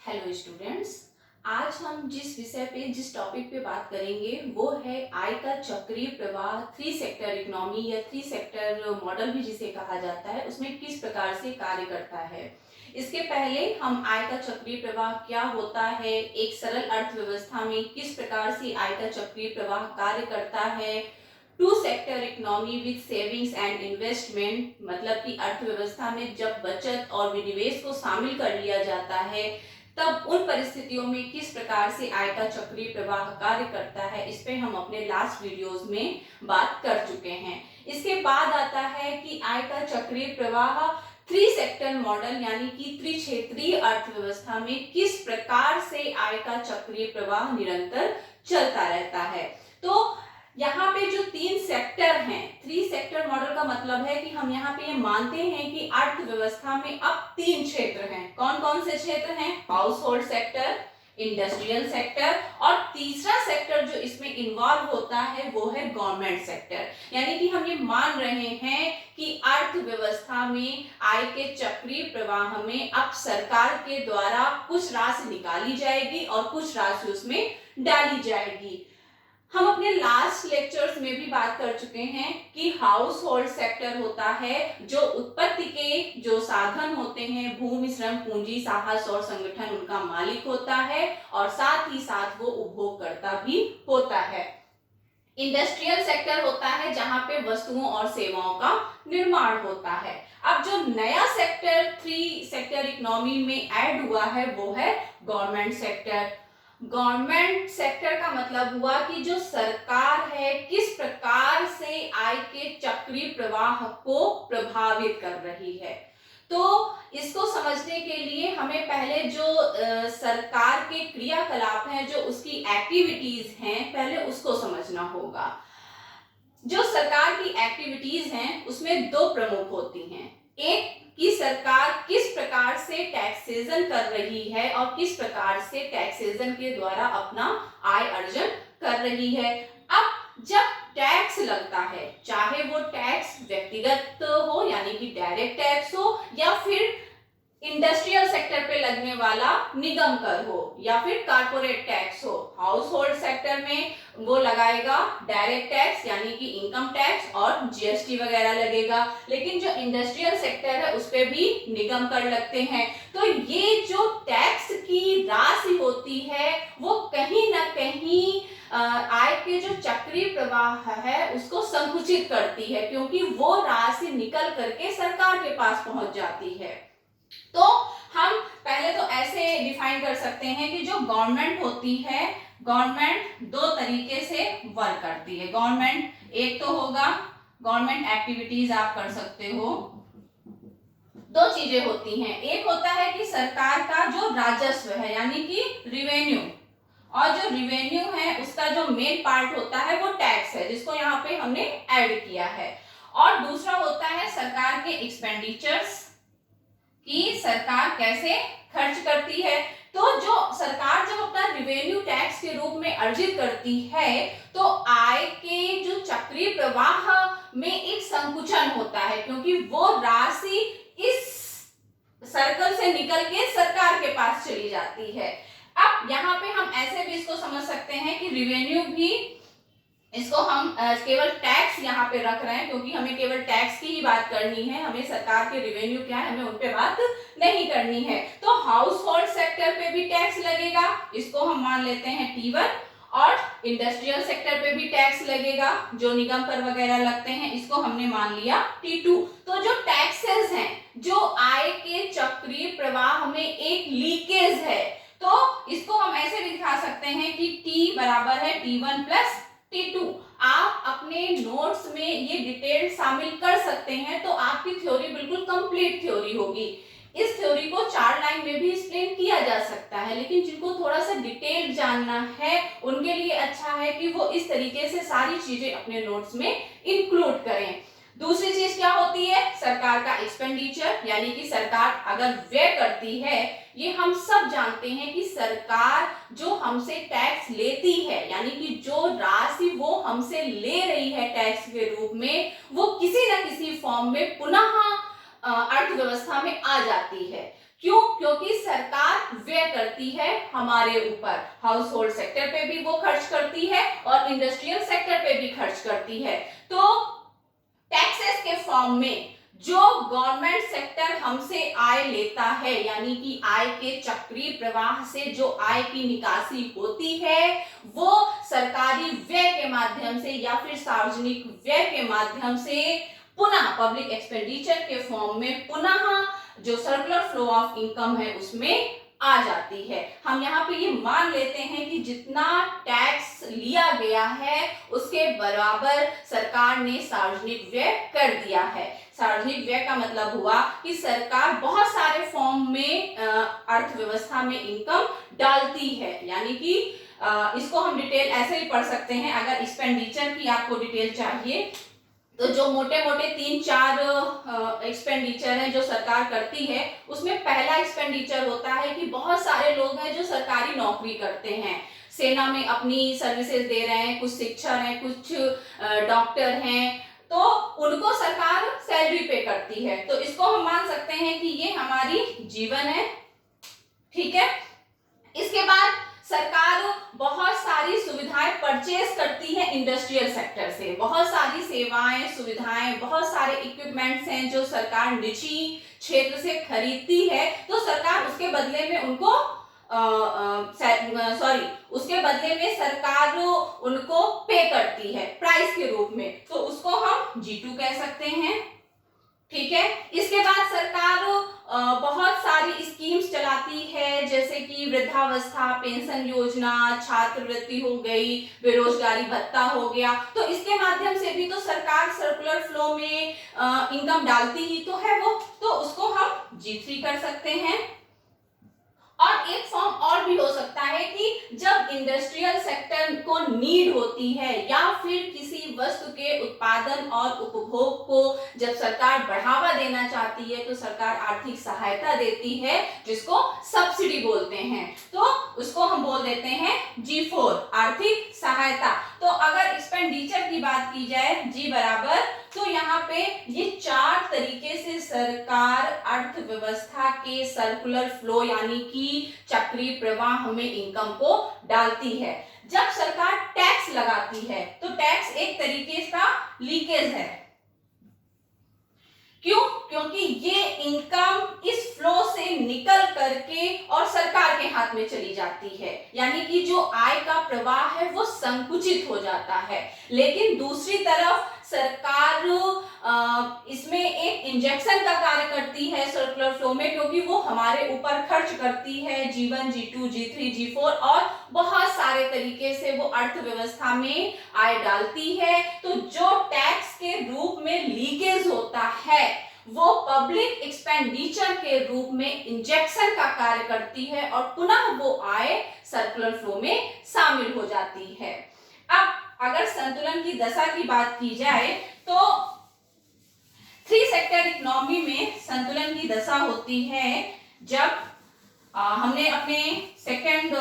Hello students. आज हम जिस टॉपिक पे बात करेंगे वो है आय का चक्रीय प्रवाह। थ्री सेक्टर इकोनॉमी या थ्री सेक्टर मॉडल भी जिसे कहा जाता है, उसमें किस प्रकार से कार्य करता है। इसके पहले हम आय का चक्रीय प्रवाह क्या होता है, एक सरल अर्थव्यवस्था में किस प्रकार से आय का चक्रीय प्रवाह कार्य करता है। Two sector economy with savings and investment, मतलब कि अर्थव्यवस्था में जब बचत और विनिवेश को शामिल कर लिया जाता है तब उन परिस्थितियों में किस प्रकार से आय का चक्रीय प्रवाह कार्य करता है, इस पे हम अपने लास्ट वीडियोस में बात कर चुके हैं। इसके बाद आता है कि आय का चक्रीय प्रवाह थ्री सेक्टर मॉडल यानी कि त्रिक्षेत्रीय अर्थव्यवस्था में किस प्रकार से आय का चक्रीय प्रवाह निरंतर चलता रहता है। तो यहाँ पे जो तीन सेक्टर हैं, थ्री सेक्टर मॉडल का मतलब है कि हम यहाँ पे ये मानते हैं कि अर्थव्यवस्था में अब तीन क्षेत्र हैं। कौन कौन से क्षेत्र हैं? House hold sector, industrial sector और तीसरा सेक्टर जो इसमें इन्वॉल्व होता है वो है गवर्नमेंट सेक्टर। यानी कि हम ये मान रहे हैं कि अर्थव्यवस्था में आय के चक्रीय प्रवाह में अब सरकार के द्वारा कुछ राशि निकाली जाएगी और कुछ राशि उसमें डाली जाएगी। हम अपने लास्ट लेक्चर्स में भी बात कर चुके हैं कि हाउस होल्ड सेक्टर होता है जो उत्पत्ति के जो साधन होते हैं, भूमि, श्रम, पूंजी, साहस और संगठन, उनका मालिक होता है और साथ ही साथ वो उपभोगकर्ता भी होता है। इंडस्ट्रियल सेक्टर होता है जहां पे वस्तुओं और सेवाओं का निर्माण होता है। अब जो नया सेक्टर थ्री सेक्टर इकोनॉमी में ऐड हुआ है वो है गवर्नमेंट सेक्टर। गवर्नमेंट सेक्टर का मतलब हुआ कि जो सरकार है किस प्रकार से आय के चक्रीय प्रवाह को प्रभावित कर रही है। तो इसको समझने के लिए हमें पहले जो सरकार के क्रियाकलाप हैं, जो उसकी एक्टिविटीज हैं, पहले उसको समझना होगा। जो सरकार की एक्टिविटीज हैं उसमें दो प्रमुख होती हैं। एक कि सरकार किस प्रकार से टैक्सेशन कर रही है और किस प्रकार से टैक्सेशन के द्वारा अपना आय अर्जन कर रही है। अब जब टैक्स लगता है, चाहे वो टैक्स व्यक्तिगत हो यानी कि डायरेक्ट टैक्स हो या फिर इंडस्ट्रियल सेक्टर पे लगने वाला निगम कर हो या फिर कारपोरेट टैक्स हो, हाउस होल्ड सेक्टर में वो लगाएगा डायरेक्ट टैक्स यानी कि इनकम टैक्स और जीएसटी वगैरह लगेगा। लेकिन जो इंडस्ट्रियल सेक्टर है उस पे भी निगम कर लगते हैं। तो ये जो टैक्स की राशि होती है वो कहीं ना कहीं आय के जो चक्रीय प्रवाह है उसको संकुचित करती है, क्योंकि वो राशि निकल करके सरकार के पास पहुंच जाती है। तो हम पहले तो ऐसे डिफाइन कर सकते हैं कि जो गवर्नमेंट होती है, गवर्नमेंट दो तरीके से वर्क करती है। गवर्नमेंट एक तो होगा गवर्नमेंट एक्टिविटीज आप कर सकते हो, दो चीजें होती हैं। एक होता है कि सरकार का जो राजस्व है यानी कि रिवेन्यू, और जो रिवेन्यू है उसका जो मेन पार्ट होता है वो टैक्स है जिसको यहाँ पे हमने ऐड किया है। और दूसरा होता है सरकार के एक्सपेंडिचर्स, कि सरकार कैसे खर्च करती है। तो जो सरकार जब अपना रिवेन्यू टैक्स के रूप में अर्जित करती है तो आय के जो चक्रीय प्रवाह में एक संकुचन होता है, क्योंकि वो राशि इस सर्कल से निकल के सरकार के पास चली जाती है। अब यहाँ पे हम ऐसे भी इसको समझ सकते हैं कि रिवेन्यू भी, इसको हम केवल टैक्स यहाँ पे रख रहे हैं क्योंकि हमें केवल टैक्स की ही बात करनी है, हमें सरकार के रिवेन्यू क्या है हमें उन पे बात नहीं करनी है। तो हाउस होल्ड सेक्टर पे भी टैक्स लगेगा, इसको हम मान लेते हैं T1, और इंडस्ट्रियल सेक्टर पे भी टैक्स लगेगा जो निगम कर वगैरह लगते हैं, इसको हमने मान लिया T2। तो जो टैक्सेस हैं, जो आय के चक्रीय प्रवाह में एक लीकेज है, तो इसको हम ऐसे भी दिखा सकते हैं कि T बराबर है T1 प्लस T2। आप अपने नोट्स में ये डिटेल शामिल कर सकते हैं तो आपकी थ्योरी बिल्कुल कंप्लीट थ्योरी होगी। इस थ्योरी को 4 लाइन में भी एक्सप्लेन किया जा सकता है, लेकिन जिनको थोड़ा सा डिटेल जानना है उनके लिए अच्छा है कि वो इस तरीके से सारी चीजें अपने नोट्स में इंक्लूड करें। दूसरी चीज क्या होती है? सरकार का एक्सपेंडिचर, यानी कि सरकार अगर व्यय करती है, ये हम सब जानते हैं कि सरकार जो हमसे टैक्स लेती है यानी कि जो राशि वो हमसे ले रही है टैक्स के रूप में, वो किसी न किसी फॉर्म में पुनः अर्थव्यवस्था में आ जाती है। क्यों? क्योंकि सरकार व्यय करती है हमारे ऊपर, हाउस होल्ड सेक्टर पे भी वो खर्च करती है और इंडस्ट्रियल सेक्टर पे भी खर्च करती है। तो टैक्सेस के फॉर्म में जो गवर्नमेंट सेक्टर हमसे आय लेता है, यानी कि आय के चक्रीय प्रवाह से जो आय की निकासी होती है, वो सरकारी व्यय के माध्यम से या फिर सार्वजनिक व्यय के माध्यम से पुनः पब्लिक एक्सपेंडिचर के फॉर्म में पुनः जो सर्कुलर फ्लो ऑफ इनकम है उसमें आ जाती है। हम यहाँ पे ये मान लेते हैं कि जितना टैक्स लिया गया है उसके बराबर सरकार ने सार्वजनिक व्यय कर दिया है। सार्वजनिक व्यय का मतलब हुआ कि सरकार बहुत सारे फॉर्म में अर्थव्यवस्था में इनकम डालती है, यानी कि इसको हम डिटेल ऐसे ही पढ़ सकते हैं। अगर एक्सपेंडिचर की आपको डिटेल चाहिए तो जो मोटे मोटे 3-4 एक्सपेंडिचर हैं जो सरकार करती है, उसमें पहला एक्सपेंडिचर होता है कि बहुत सारे लोग हैं जो सरकारी नौकरी करते हैं, सेना में अपनी सर्विसेज दे रहे हैं, कुछ शिक्षक हैं, कुछ डॉक्टर हैं, तो उनको सरकार सैलरी पे करती है। तो इसको हम मान सकते हैं कि ये हमारी जीवन है, ठीक है। इसके बाद सरकार बहुत सारी सुविधाएं परचेज करती है इंडस्ट्रियल सेक्टर से, बहुत सारी सेवाएं, सुविधाएं, बहुत सारे इक्विपमेंट्स हैं जो सरकार निजी क्षेत्र से खरीदती है। तो सरकार उसके बदले में उनको उसके बदले में सरकार उनको पे करती है प्राइस के रूप में, तो उसको हम G2 कह सकते हैं, ठीक है। इसके बाद सरकार बहुत सारी स्कीम्स चलाती है, जैसे कि वृद्धावस्था पेंशन योजना, छात्रवृत्ति हो गई, बेरोजगारी भत्ता हो गया। तो इसके माध्यम से भी तो सरकार सर्कुलर फ्लो में इनकम डालती ही तो है वो, तो उसको हम G3 कर सकते हैं। और एक फॉर्म और भी हो सकता है कि जब इंडस्ट्रियल सेक्टर को नीड होती है या फिर किसी वस्तु के उत्पादन और उपभोग को जब सरकार बढ़ावा देना चाहती है तो सरकार आर्थिक सहायता देती है, जिसको सब्सिडी बोलते हैं, तो उसको हम बोल देते हैं G4 आर्थिक सहायता। तो अगर एक्सपेंडिचर की बात की जाए G बराबर, तो यहाँ पे ये 4 तरीके से सरकार अर्थव्यवस्था के सर्कुलर फ्लो यानी कि चक्रीय प्रवाह में इनकम को डालती है। जब सरकार टैक्स लगाती है तो टैक्स एक तरीके का लीकेज है। क्यों? क्योंकि ये इनकम इस फ्लो से निकल करके और सरकार के हाथ में चली जाती है, यानी कि जो आय का प्रवाह है वो संकुचित हो जाता है। लेकिन दूसरी तरफ सरकार इसमें एक इंजेक्शन का कार्य करती है सर्कुलर फ्लो में, क्योंकि वो हमारे ऊपर खर्च करती है G1, G2, G3, G4 और बहुत सारे तरीके से वो अर्थव्यवस्था में आय डालती है। तो जो टैक्स के रूप में लीकेज होता है वो पब्लिक एक्सपेंडिचर के रूप में इंजेक्शन का कार्य करती है और पुनः वो आय सर्कुलर फ्लो में शामिल हो जाती है। अब अगर संतुलन की दशा की बात की जाए तो 3 सेक्टर इकोनॉमी में संतुलन की दशा होती है जब हमने अपने सेकंड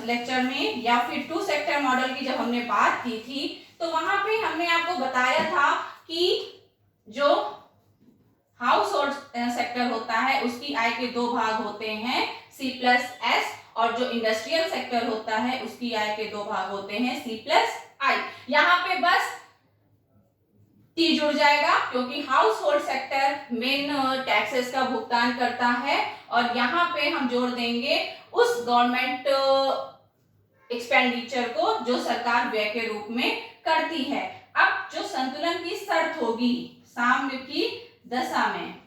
लेक्चर में या फिर 2 सेक्टर मॉडल की जब हमने बात की थी तो वहां पे हमने आपको बताया था कि जो हाउस होल्ड सेक्टर होता है उसकी आय के 2 भाग होते हैं C+S, और जो इंडस्ट्रियल सेक्टर होता है उसकी आय के 2 भाग होते हैं C+I। यहाँ पे बस T जुड़ जाएगा क्योंकि house hold sector main taxes का भुगतान करता है, और यहाँ पे हम जोड़ देंगे उस गवर्नमेंट एक्सपेंडिचर को जो सरकार व्यय के रूप में करती है। अब जो संतुलन की शर्त होगी साम्य की दशा में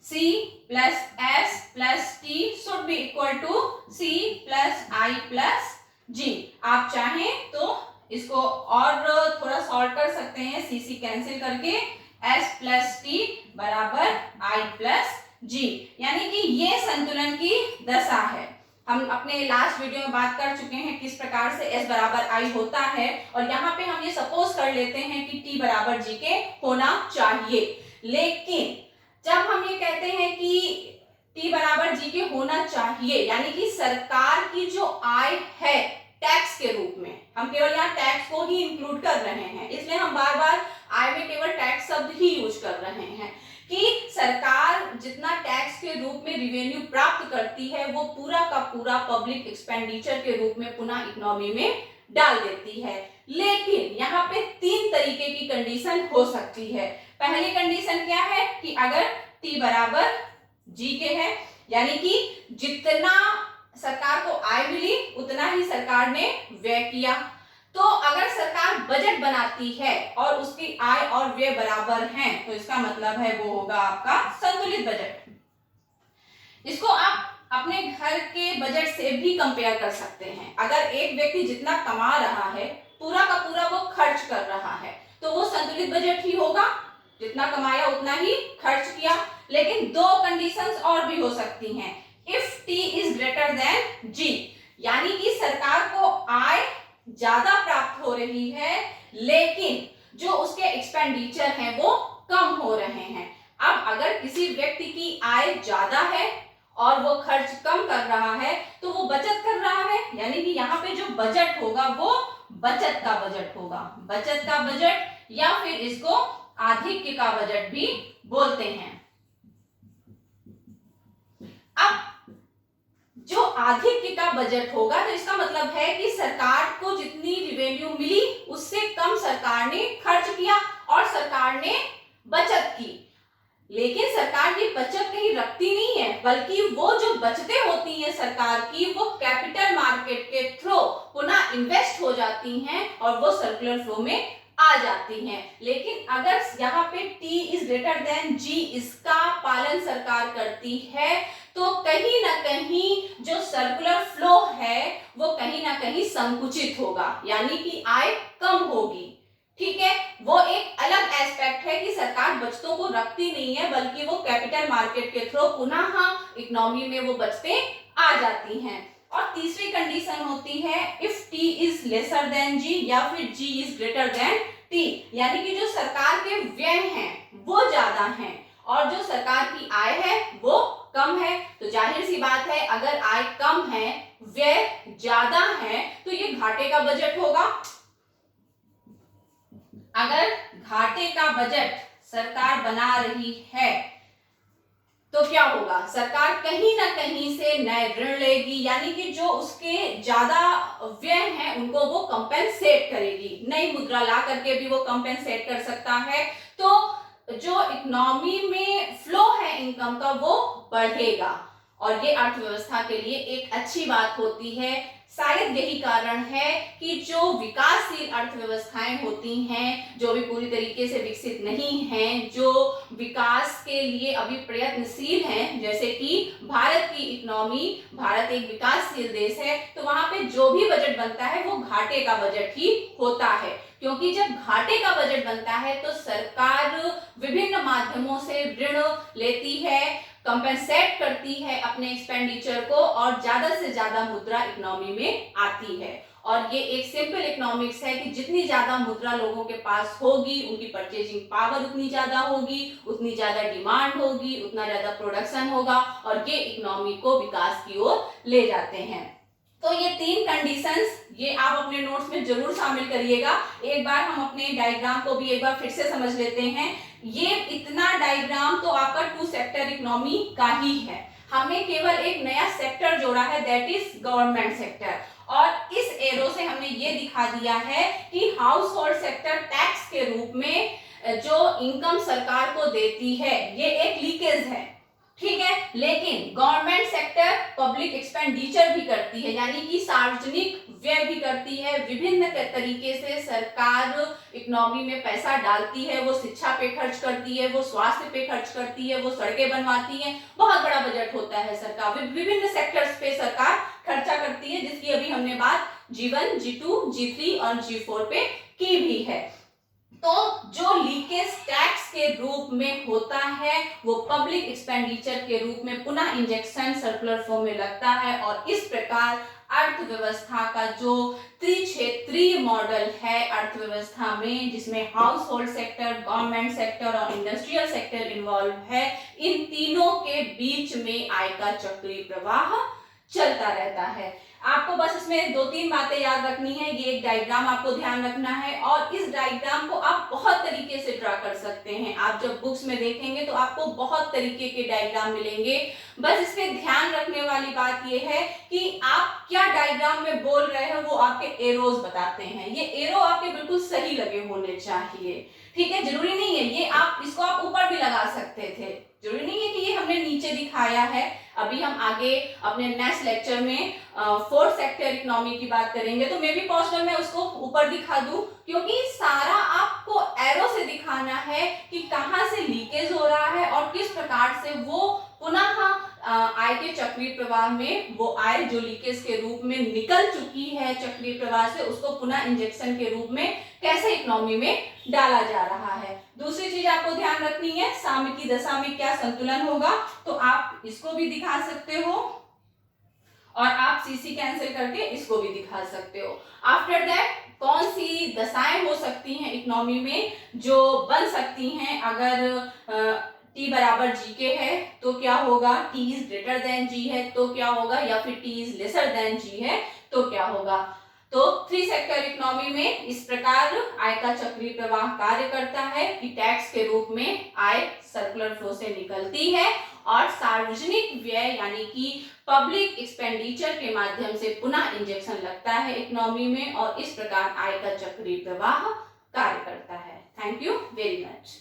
C+S+T should be equal to C+I+G। आप चाहें तो इसको और थोड़ा सॉल्व कर सकते हैं, C कैंसिल करके S+T बराबर I+G, यानी कि ये संतुलन की दशा है। हम अपने लास्ट वीडियो में बात कर चुके हैं किस प्रकार से S बराबर I होता है, और यहाँ पे हम ये सपोज कर लेते हैं कि T बराबर G के होना चाहिए। लेकिन जब हम ये कहते हैं कि T बराबर G के होना चाहिए, यानी कि सरकार की जो आय है टैक्स के रूप में, हम केवल यहाँ टैक्स को ही इंक्लूड कर रहे हैं, इसलिए हम बार बार आय में केवल टैक्स शब्द ही यूज कर रहे हैं रिवेन्यू प्राप्त करती है वो पूरा का पूरा पब्लिक एक्सपेंडिचर के रूप में पुनः इकोनॉमी में डाल देती है। लेकिन यहाँ पे 3 तरीके की कंडीशन हो सकती है। पहली कंडीशन क्या है कि अगर T बराबर G के है, यानी कि जितना सरकार को आय मिली उतना ही सरकार ने व्यय किया। तो अगर सरकार बजट बनाती है और उसकी आय और व्यय बराबर हैं, तो इसका मतलब है वो होगा आपका संतुलित बजट। इसको आप अपने घर के बजट से भी कंपेयर कर सकते हैं। अगर एक व्यक्ति जितना कमा रहा है पूरा का पूरा वो खर्च कर रहा है तो वो संतुलित बजट ही होगा, जितना कमाया उतना ही खर्च किया। लेकिन 2 कंडीशंस और भी हो सकती हैं। If T is greater than G, यानी कि सरकार को आय ज्यादा प्राप्त हो रही है लेकिन जो उसके एक्सपेंडिचर हैं वो कम हो रहे हैं। अब अगर किसी व्यक्ति की आय ज्यादा है और वो खर्च कम कर रहा है तो वो बचत कर रहा है, यानी कि यहाँ पे जो बजट होगा वो बचत का बजट होगा। बचत का बजट या फिर इसको आधिक्य का बजट भी बोलते हैं। अब जो आधिक्य का बजट होगा तो इसका मतलब है कि सरकार को जितनी रिवेन्यू मिली उससे कम सरकार ने खर्च किया और सरकार ने बचत की। लेकिन सरकार ये बचत कहीं रखती नहीं है, बल्कि वो जो बचतें होती हैं सरकार की वो कैपिटल मार्केट के थ्रू पुनः इन्वेस्ट हो जाती हैं और वो सर्कुलर फ्लो में आ जाती हैं। लेकिन अगर यहाँ पे T is greater than G इसका पालन सरकार करती है तो कहीं ना कहीं जो सर्कुलर फ्लो है वो कहीं ना कहीं संकुचित होगा, यानी कि आय कम होगी। ठीक है, वो एक अलग एस्पेक्ट है कि सरकार बचतों को रखती नहीं है बल्कि वो कैपिटल मार्केट के थ्रू पुनः इकोनॉमी में वो बचतें आ जाती हैं। और तीसरी कंडीशन होती है if T is lesser than G या फिर G is greater than T, यानी कि जो सरकार के व्यय हैं वो ज्यादा हैं और जो सरकार की आय है वो कम है। तो जाहिर सी बात है अगर आय कम है व्यय ज्यादा है तो ये घाटे का बजट होगा। अगर घाटे का बजट सरकार बना रही है तो क्या होगा, सरकार कहीं ना कहीं से नए ऋण लेगी, यानी कि जो उसके ज्यादा व्यय हैं उनको वो कंपेंसेट करेगी। नई मुद्रा ला करके भी वो कंपेंसेट कर सकता है। तो जो इकोनॉमी में फ्लो है इनकम का वो बढ़ेगा और ये अर्थव्यवस्था के लिए एक अच्छी बात होती है। शायद यही कारण है कि जो विकासशील अर्थव्यवस्थाएं होती हैं, जो भी पूरी तरीके से विकसित नहीं हैं, जो विकास के लिए अभी प्रयत्नशील हैं, जैसे कि भारत की इकोनॉमी, भारत एक विकासशील देश है, तो वहां पे जो भी बजट बनता है वो घाटे का बजट ही होता है। क्योंकि जब घाटे का बजट बनता है तो सरकार विभिन्न माध्यमों से ऋण लेती है, कंपेंसेट करती है अपने एक्सपेंडिचर को और ज्यादा से ज्यादा मुद्रा इकोनॉमी में आती है। और ये एक सिंपल इकोनॉमिक्स है कि जितनी ज्यादा मुद्रा लोगों के पास होगी उनकी परचेजिंग पावर उतनी ज्यादा होगी, उतनी ज्यादा डिमांड होगी, उतना ज्यादा प्रोडक्शन होगा और ये इकोनॉमी को विकास की ओर ले जाते हैं। तो ये 3 कंडीशंस ये आप अपने नोट्स में जरूर शामिल करिएगा। एक बार हम अपने डायग्राम को भी एक बार फिर से समझ लेते हैं। ये इतना डायग्राम तो आपका 2 सेक्टर इकोनॉमी का ही है। हमने केवल एक नया सेक्टर जोड़ा है, दैट इज गवर्नमेंट सेक्टर। और इस एरो से हमने ये दिखा दिया है कि हाउस होल्ड सेक्टर टैक्स के रूप में जो इनकम सरकार को देती है ये एक लीकेज है, ठीक है। लेकिन गवर्नमेंट सेक्टर पब्लिक एक्सपेंडिचर भी करती है, यानी कि सार्वजनिक व्यय भी करती है। विभिन्न तरीके से सरकार इकोनॉमी में पैसा डालती है, वो शिक्षा पे खर्च करती है, वो स्वास्थ्य पे खर्च करती है, वो सड़कें बनवाती है। बहुत बड़ा बजट होता है सरकार, विभिन्न सेक्टर्स पे सरकार खर्चा करती है, जिसकी अभी हमने बात G1, G2, G3 और G4 पे की भी है। तो जो लीकेज टैक्स के रूप में होता है वो पब्लिक एक्सपेंडिचर के रूप में पुनः इंजेक्शन सर्कुलर फ्लो में लगता है और इस प्रकार अर्थव्यवस्था का जो त्रिक्षेत्रीय मॉडल है अर्थव्यवस्था में, जिसमें house hold sector, government sector और इंडस्ट्रियल सेक्टर इन्वॉल्व है, इन तीनों के बीच में आय का चक्रीय प्रवाह चलता रहता है। आपको बस इसमें 2-3 बातें याद रखनी है। ये एक डायग्राम आपको ध्यान रखना है और इस डायग्राम को आप बहुत तरीके से ड्रा कर सकते हैं। आप जब बुक्स में देखेंगे तो आपको बहुत तरीके के डायग्राम मिलेंगे। बस इसमें ध्यान रखने वाली बात ये है कि आप क्या डायग्राम में बोल रहे हो वो आपके एरोज बताते हैं। ये एरो आपके बिल्कुल सही लगे होने चाहिए, ठीक है। जरूरी नहीं है ये आप इसको आप ऊपर भी लगा सकते थे, जरूरी नहीं है कि ये हमने नीचे दिखाया है। अभी हम आगे अपने नेक्स्ट लेक्चर में फोर्थ सेक्टर इकोनॉमी की बात करेंगे तो मे बी पॉसिबल मैं उसको ऊपर दिखा दूं, क्योंकि सारा आपको एरो से दिखाना है कि कहां से लीकेज हो रहा है और किस प्रकार से वो पुनः आय के चक्रीय प्रवाह में वो आय जो लीकेज के रूप में निकल चुकी है चक्रीय प्रवाह से, उसको पुनः इंजेक्शन के रूप में कैसे इकोनॉमी में डाला जा रहा है। दूसरी चीज आपको ध्यान रखनी है, साम्य की दशा में क्या संतुलन होगा, तो आप इसको भी दिखा सकते हो और आप सीसी कैंसिल करके इसको भी दिखा सकते हो। आफ्टर दैट कौन सी दशाएं हो सकती हैं इकोनॉमी में जो बन सकती हैं, अगर T बराबर जी के है तो क्या होगा, T इज ग्रेटर देन जी है तो क्या होगा, या फिर T इज लेसर देन जी है तो क्या होगा। तो थ्री सेक्टर इकोनॉमी में इस प्रकार आय का चक्रीय प्रवाह कार्य करता है कि टैक्स के रूप में आय सर्कुलर फ्लो से निकलती है और सार्वजनिक व्यय यानी कि पब्लिक एक्सपेंडिचर के माध्यम से पुनः इंजेक्शन लगता है इकोनॉमी में और इस प्रकार आय का चक्रीय प्रवाह कार्य करता है। Thank you very much.